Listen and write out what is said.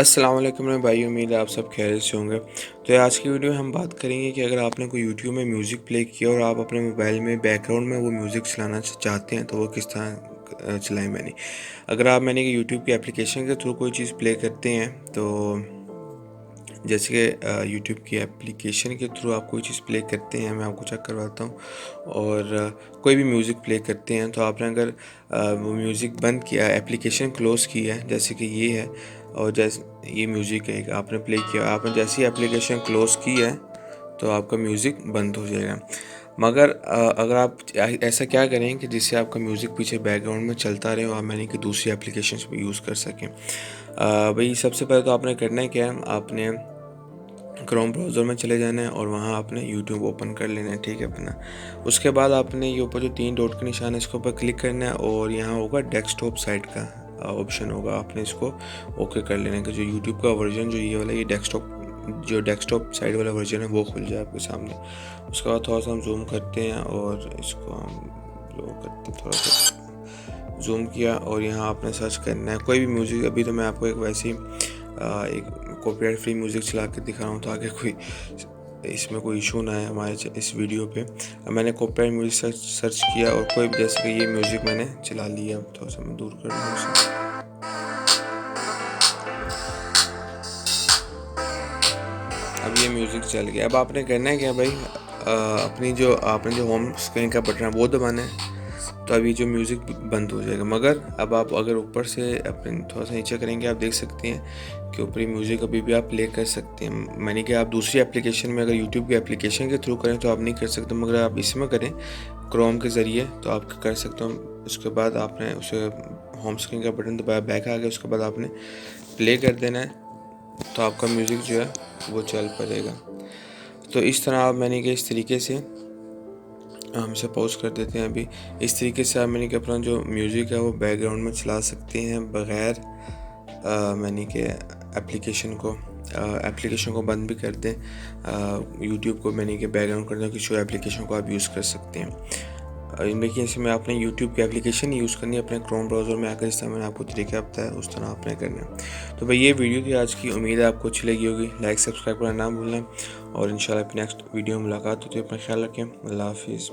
अस्सलाम वालेकुम मेरे भाई, उम्मीद है आप सब खैरियत से होंगे। तो आज की वीडियो में हम बात करेंगे कि अगर आपने कोई यूट्यूब में म्यूज़िक प्ले किया और आप अपने मोबाइल में बैकग्राउंड में वो म्यूज़िक चलाना चाहते हैं तो वो किस तरह चलाएं। अगर आप कि यूट्यूब की एप्लीकेशन के थ्रू कोई चीज़ प्ले करते हैं तो जैसे कि यूट्यूब की एप्लीकेशन के थ्रू आप कोई चीज़ प्ले करते हैं, मैं आपको चेक करवाता हूँ। और कोई भी म्यूज़िक प्ले करते हैं तो आपने अगर वो म्यूज़िक बंद किया, एप्लीकेशन क्लोज़ की है, जैसे कि ये है, और जैसे ये म्यूज़िक है आपने प्ले किया, आपने जैसी एप्लीकेशन क्लोज़ की है तो आपका म्यूज़िक बंद हो जाएगा। मगर अगर आप ऐसा क्या करें कि जिससे आपका म्यूज़िक पीछे बैकग्राउंड में चलता रहे और आप की दूसरी एप्लीकेशन पर यूज़ कर सकें। भाई सबसे पहले तो आपने करना है क्या है, आपने क्रोम ब्राउज़र में चले जाना है और वहाँ आपने यूट्यूब ओपन कर लेना है, ठीक है अपना। उसके बाद आपने ये ऊपर जो 3 डॉट का निशान है इसके ऊपर क्लिक करना है और यहाँ होगा डेस्कटॉप साइट का ऑप्शन होगा, आपने इसको ओके कर लेना है कि जो यूट्यूब का वर्जन जो ये वाला, ये डेस्कटॉप साइड वाला वर्जन है वो खुल जाए आपके सामने। उसके बाद थोड़ा सा हम जूम करते हैं और इसको हम लो करते, थोड़ा सा जूम किया और यहाँ आपने सर्च करना है कोई भी म्यूज़िक। अभी तो मैं आपको एक वैसी एक कॉपीराइट फ्री म्यूज़िक चला के दिखा रहा हूँ ताकि कोई इसमें कोई इशू ना है हमारे इस वीडियो पे। मैंने कॉपीराइट म्यूज़िक सर्च किया और कोई जैसे कि ये म्यूज़िक मैंने चला लिया। अब थोड़ा सा मैं दूर कर लूँ उसे। अब ये म्यूज़िक चल गया। अब आपने करना है क्या भाई, अपनी जो आपने जो होम स्क्रीन का बटन है वो दबाना है, तो अभी जो म्यूज़िक बंद हो जाएगा। मगर अब आप अगर ऊपर से अपने थोड़ा सा नीचे करेंगे आप देख सकते हैं कि ऊपर म्यूज़िक अभी भी आप प्ले कर सकते हैं। कि आप दूसरी एप्लीकेशन में अगर यूट्यूब की एप्लीकेशन के थ्रू करें तो आप नहीं कर सकते, मगर आप इसमें करें क्रोम के ज़रिए तो आप कर सकते हो। उसके बाद आपने उसे होम स्क्रीन का बटन दबाया, बैक आ गया, उसके बाद आपने प्ले कर देना है तो आपका म्यूज़िक जो है वो चल पड़ेगा। तो इस तरह आप कि इस तरीके से हम इसे पॉज कर देते हैं। अभी इस तरीके से आप कि अपना जो म्यूज़िक है वो बैकग्राउंड में चला सकते हैं बग़ैर कि एप्लीकेशन को बंद भी कर दें। यूट्यूब को कि बैकग्राउंड करने किसी एप्लीकेशन को आप यूज़ कर सकते हैं। इनमें कि इसमें आपने यूट्यूब की एप्लीकेशन यूज़ करनी है अपने क्रोम ब्राउज़र में आकर, इस तरह मैंने आपको तरीका बताया उस तरह आपने करना है। तो भाई ये वीडियो थी आज की, उम्मीद है आपको अच्छी लगी होगी। लाइक सब्सक्राइब करना ना भूलना और इंशाल्लाह नेक्स्ट वीडियो में मुलाकात होती है। अपना ख्याल रखें। अल्लाह हाफिज़।